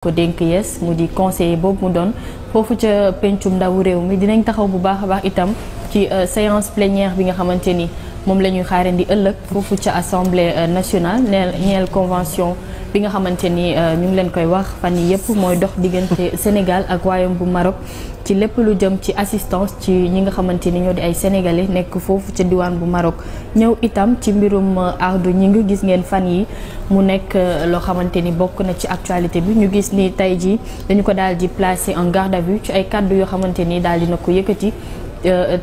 ko dénk yes mu di conseiller boobu mu doon foofu ca pencum ndawu réew mi dinañ taxaw bu baax a baax itam ci séance plénière bi nga xamante ni moom la ñuy xaarandi ëllëg foofu ca assemblée nationale ñeel convention bi nga xamante ni ñu ngi leen koy wax fan yi yëpp mooy dox diggante Sénégal ak royaume bu Maroc ci lépp lu jëm ci assistance ci ñi nga xamante ni ñoo di ay sénégalais nekk foofu ca diwaan bu Maroc ñëw itam ci mbirum ardu ñi ngi gis ngeen fan yi mu nekk loo xamante ni bokk na ci actualité bi ñu gis ni tey jii dañu ko daal di placer en garde à vue ci ay kàddu yoo xamante ni daal dina ko yëkkati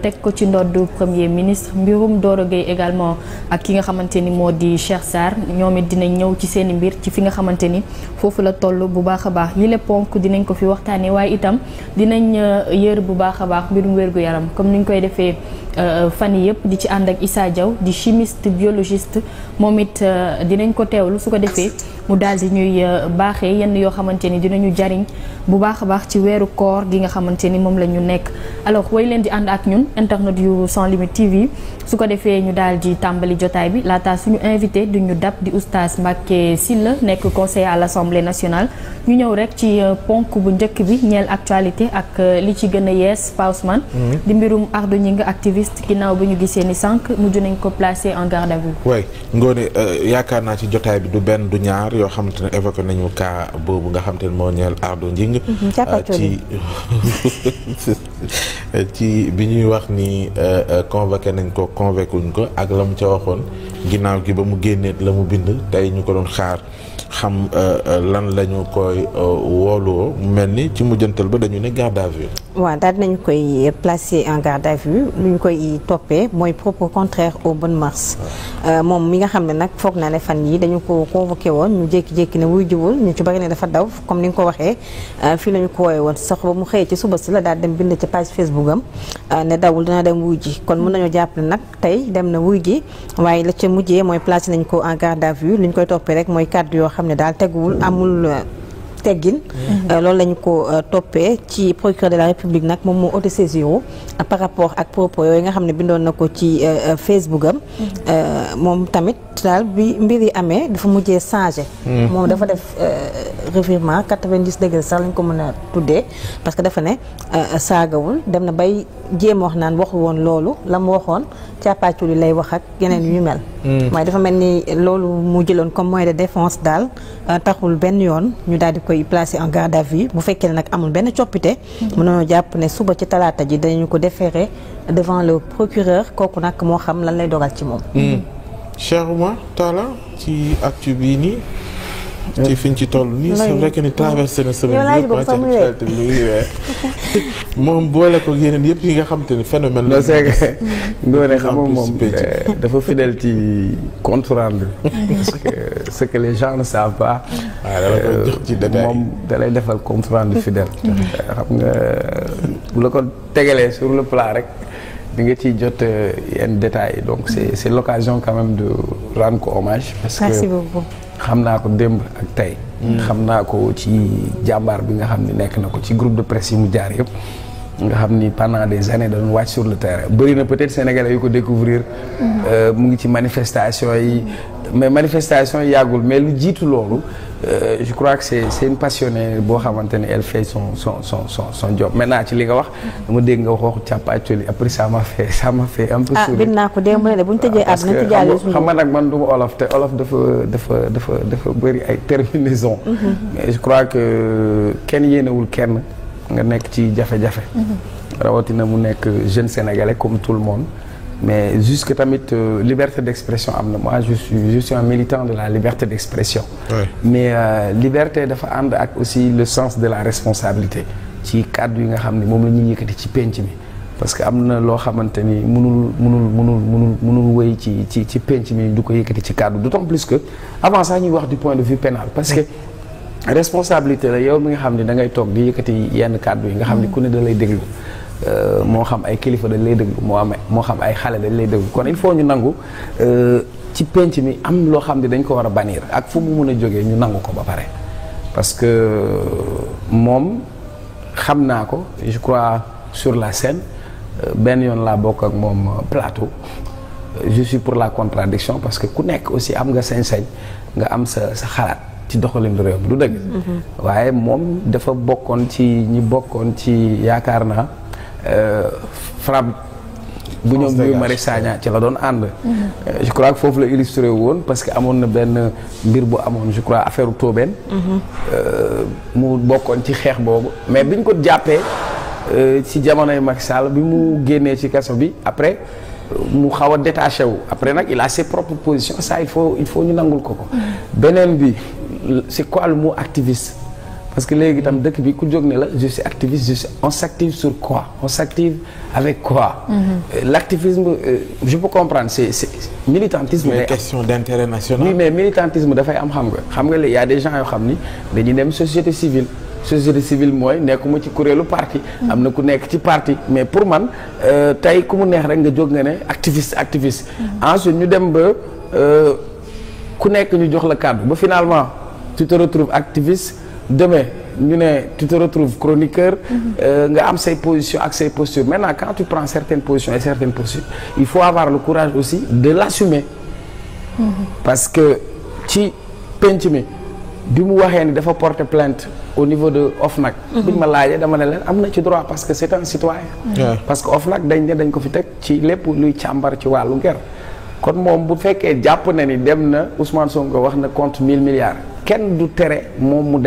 teg ko ci ndoddu premier ministre mbirum Doro Gueye également ak ki nga xamante ni moo di Cheikh Sarr ñoom it dinañ ñëw ci seen i mbir ci fi nga xamante ni foofu la toll bu baax a baax yi le ponk dinañ ko fi waxtaanee waaye itam dinañ yër bu baax a baax mbirum wér-gu-yaram comme ni ñu koy defee fan yi yëpp di ci ànd ak Issa Diaw di chimiste biologiste moom it dinañ ko teewlu su ko defee mu daal di ñuy baaxee yenn yoo xamante ni dinañu jariñ bu baax a baax ci weeru koor gi nga xamante ni moom la ñu nekk alors way leen di ànd ak ñun internet yu Sans Limites TV su ko defee ñu daal di tàmbali jotaay bi laata suñu invité du ñu dab di oustaz Mbacké Sylla nekk conseiller à l'Assemblée nationale ñu ñëw rek ci ponk bu njëkk bi ñeel actualité ak li ci gën a yees Pa Ousmane di mbirum Ardo Gningue activiste ginnaaw bi ñu gisee ni sànq mujj nañ ko placer en garde à vue. oui Ngoné yaakaar naa ci jotaay bi du benn du ñaar yoo xamante ne évoqué nañu cas boobu nga xamante ne moo ñeel Ardo Gningue ci bi ñuy wax ni convoqué nañ ko convoqué wuñ ko ak la mu ca waxoon ginnaaw gi ba mu génnee la mu bind tey ñu ko doon xaar xam lan la ñu koy wooloo mu mel ni ci mujjantal ba dañu ne garde à vue. waaw daal dinañu koy placer en garde à vue lu ñu koy toppee mooy propos contraire aux bonnes mœurs moom mi nga xam ne nag foog naa ne fan yi dañu ko convoqué woon ñu jékki-jékki ne wuy jiwul ñu ci bari ne dafa daw comme ni nga ko waxee fii la ñu ko woowee woon sax ba mu xëyee ci suba si la daal dem bind ci page Facebook am ne dawul dina dem wuy ji kon mën nañoo jàpp ne nag tey dem na wuy ji waaye la ca mujjee mooy placer nañ ko en garde à vue lu ñu koy toppee rek mooy kàddu yoo xam ne daal teguwul amul teggin loolu lañu ko toppee ci procureur de la République nag moom moo autosaisir par rapport ak propos yooyu nga xam ne bindoon na ko ci Facebook am moom tamit daal bi mbir yi amee dafa mujjee changé moom dafa def revirement 90 degrés sax lañ ko mën a tuddee parce que dafa ne saagawul dem na bay jéem wax naan waxu woon loolu la mu waxoon càppaaculi lay wax ak yeneen yu mel waaye dafa mel ni loolu mu jëloon comme moyen de défense daal taxul benn yoon ñu daal di koy placer en garde à vue bu fekkee ne nag amul benn coppite mën nañoo jàpp ne suba ci talaata ji dañu ko déférer devant le procureur kooku nag moo xam lan lay dogal ci moom Cheikh Oumar Talla ci actu bii nii ci fiñ ci toll nii c'est vrai que ni traversé na semaine bi moom boole ko yeneen yëpp yi nga xam te ni phénomène la Ngoné xam nga moom dafa fidèle ci compte rendu parce que ce que les gens ne savent pas moom da lay defal compte rendu fidèle xam nga bu la ko tegalee sur le plat rek di nga ciy jot yenn détails donc c'est l'occasion quand même de rendre ko hommage parce que xam naa ko démb ak tey xam naa ko ci jàmbaar bi nga xam ni nekk na ko ci groupe de presse yi mu jaar yëpp nga xam ni pendant des années dañu wàcc sur le terrain bëri na peut-être sénégalais yu ko découvrir mu ngi ci manifestation yi mais manifestation yi yàggul mais lu jiitu loolu je crois que c'est une passionnée boo xamante ne elle fait son job maintenant ci li nga wax dama dégg nga waxu càppaacoli après ça m'a fait un peu sourire. bind naa ko démb ne bu ñu tëjee at nañ ci jàllee suñu xam nga nag man du ma olof te olof dafa bëri ay terminaison mais je crois que kenn yéenewul kenn nga nekk ci jafe-jafe rawatina mu nekk jeune sénégalais comme tout le monde mais jusque tamit liberté d'expression am na moi je suis un militant de la liberté d'expression mais liberté dafa ànd ak aussi le sens de la responsabilité ci kàddu yi nga xam ne moom la ñuy yëkkati ci penc mi parce que am na loo xamante ni mënul wéy ci penc mi du ko yëkkati ci kàddu d'autant plus que avant ça ñuy wax du point de vue pénal parce que responsabilité la yow mi nga xam ne da ngay toog di yëkkati yenn kàddu yi nga xam ne ku ne da lay déglu moo xam ay kilifa dañ lay déglu moo xam ay xale dañ lay déglu kon il faut ñu nangu ci penc mi am loo xam ne dañ ko war a bannir ak fu mu mën a jógee ñu nangu ko ba pare parce que moom xam naa ko je crois sur la scène benn yoon laa bokk ak moom plateau je suis pour la contradiction parce que ku nekk aussi am nga sañ-sañ nga am sa xalaat ci doxalinu réew mi du dëgg. waaye moom dafa bokkoon ci ñi bokkoon ci yaakaar naa FRAPP bu ñoom Guy Marius Sagna ci la doon ànd. je crois que foofu la illustré woon parce que amoon na benn mbir bu amoon je crois affaire Tobène. mu bokkoon ci xeex boobu mais biñ ko jàppee ci jamonoy Macky Sall bi mu génnee ci kaso bi après mu xaw a détaché wu après nag il a ses propres positions ça il faut ñu nangul ko. beneen bi c'est quoi le mot activiste. parce que léegi itam dëkk bi ku jóg ne la je suis activiste on s'active sur quoi on s'active avec quoi. L'activisme je peux comprendre c'est militantisme. une question d'intérêt national. oui mais militantisme dafay am xam nga léegi y a des gens yoo xam ni dañuy dem société civile mooy nekkuma ci kuréelu parti. am na ku nekk ci parti mais pour man tey ku mu neex rek nga jóg nga ne activiste. ensuite ñu dem ba ku nekk ñu jox la kàddu ba finalement tu te retrouves activiste. demain ñu ne tu te retrouves chroniqueur nga am say positions ak say postures maintenant quand tu prends certaines positions et certaines postures il faut avoir le courage aussi de l'assumer parce que ci penc mi bi mu waxee ni dafa porter plainte au niveau de OFNAC bi ma laajee dama ne leen am na ci droit parce que c'est un citoyen parce que OFNAC dañ ko fi teg ci lépp luy càmbar ci wàllu ger kon moom bu fekkee jàpp na ni dem na Ousmane Sonko wax na compte 1000 milliards kenn du tere moom mu